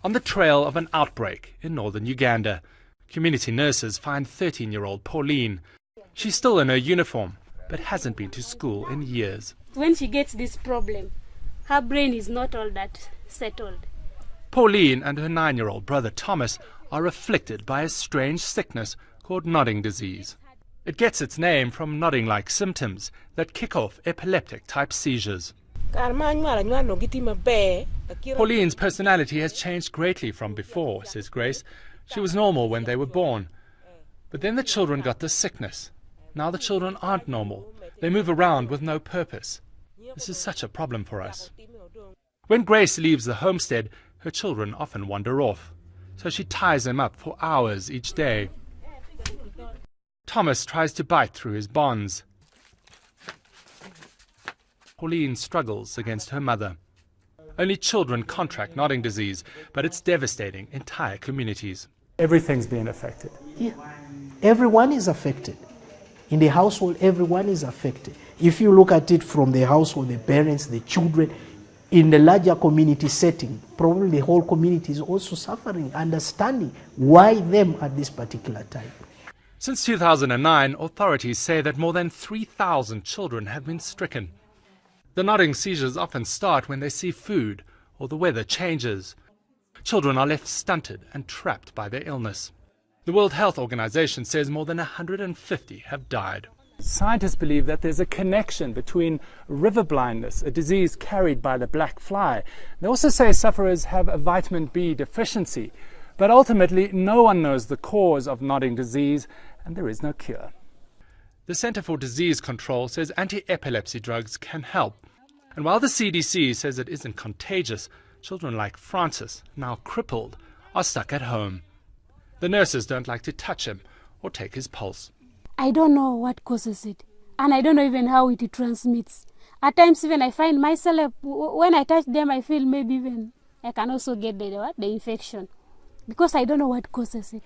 On the trail of an outbreak in northern Uganda, community nurses find 13-year-old Pauline. She's still in her uniform, but hasn't been to school in years. When she gets this problem, her brain is not all that settled. Pauline and her 9-year-old brother Thomas are afflicted by a strange sickness called nodding disease. It gets its name from nodding-like symptoms that kick off epileptic-type seizures. Pauline's personality has changed greatly from before, says Grace. She was normal when they were born. But then the children got this sickness. Now the children aren't normal. They move around with no purpose. This is such a problem for us. When Grace leaves the homestead, her children often wander off. So she ties them up for hours each day. Thomas tries to bite through his bonds. Pauline struggles against her mother. Only children contract nodding disease, but it's devastating entire communities. Everything's being affected. Yeah. Everyone is affected. In the household, everyone is affected. If you look at it from the household, the parents, the children, in the larger community setting, probably the whole community is also suffering, understanding why them at this particular time. Since 2009, authorities say that more than 3,000 children have been stricken. The nodding seizures often start when they see food or the weather changes. Children are left stunted and trapped by their illness. The World Health Organization says more than 150 have died. Scientists believe that there's a connection between river blindness, a disease carried by the black fly. They also say sufferers have a vitamin B deficiency. But ultimately, no one knows the cause of nodding disease, and there is no cure. The Center for Disease Control says anti-epilepsy drugs can help. And while the CDC says it isn't contagious, children like Francis, now crippled, are stuck at home. The nurses don't like to touch him or take his pulse. I don't know what causes it, and I don't know even how it transmits. At times even I find myself, when I touch them, I feel maybe even I can also get the infection, because I don't know what causes it.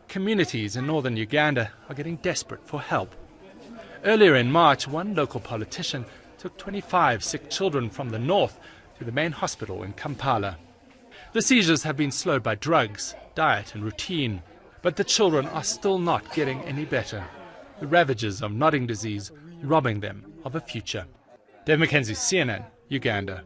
Communities in northern Uganda are getting desperate for help. Earlier in March, one local politician took 25 sick children from the north to the main hospital in Kampala. The seizures have been slowed by drugs, diet and routine, but the children are still not getting any better. The ravages of nodding disease robbing them of a future. Dave Mackenzie, CNN, Uganda.